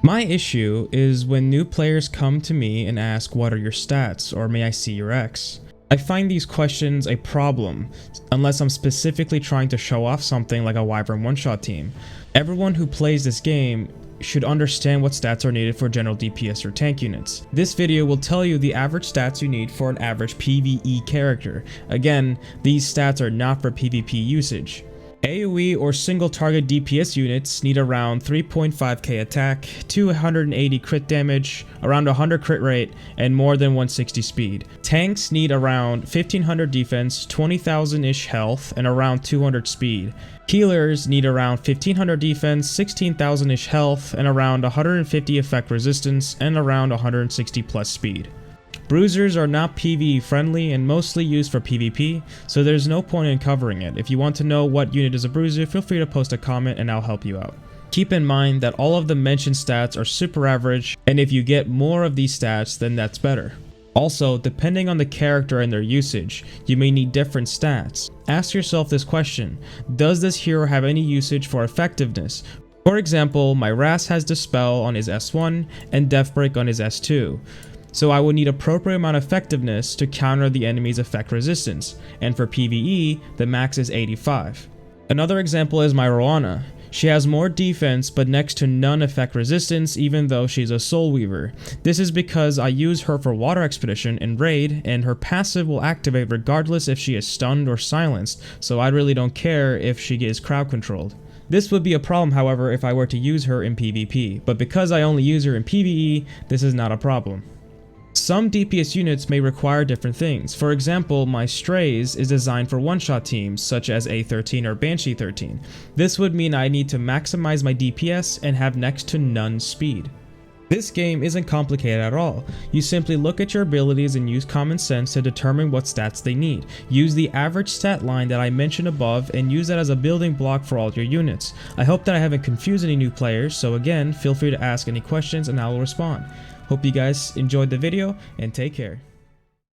My issue is when new players come to me and ask, what are your stats, or may I see your X? I find these questions a problem, unless I'm specifically trying to show off something like a Wyvern one-shot team. Everyone who plays this game should understand what stats are needed for general DPS or tank units. This video will tell you the average stats you need for an average PvE character. Again, these stats are not for PvP usage. AoE or single target DPS units need around 3.5k attack, 280 crit damage, around 100 crit rate, and more than 160 speed. Tanks need around 1500 defense, 20,000-ish health, and around 200 speed. Healers need around 1500 defense, 16,000-ish health, and around 150 effect resistance, and around 160 plus speed. Bruisers are not PvE friendly and mostly used for PvP, so there's no point in covering it. If you want to know what unit is a bruiser, feel free to post a comment and I'll help you out. Keep in mind that all of the mentioned stats are super average, and if you get more of these stats, then that's better. Also, depending on the character and their usage, you may need different stats. Ask yourself this question: does this hero have any usage for effectiveness? For example, my Ras has Dispel on his S1 and Deathbreak on his S2. So I would need appropriate amount of effectiveness to counter the enemy's effect resistance, and for PvE, the max is 85. Another example is my Roana. She has more defense but next to none effect resistance even though she's a Soul Weaver. This is because I use her for Water Expedition and Raid, and her passive will activate regardless if she is stunned or silenced, so I really don't care if she is crowd controlled. This would be a problem, however, if I were to use her in PvP, but because I only use her in PvE, this is not a problem. Some DPS units may require different things. For example, my Strays is designed for one-shot teams such as A13 or Banshee 13. This would mean I need to maximize my DPS and have next to none speed. This game isn't complicated at all. You simply look at your abilities and use common sense to determine what stats they need. Use the average stat line that I mentioned above and use that as a building block for all your units. I hope that I haven't confused any new players, so again, feel free to ask any questions and I will respond. Hope you guys enjoyed the video and take care.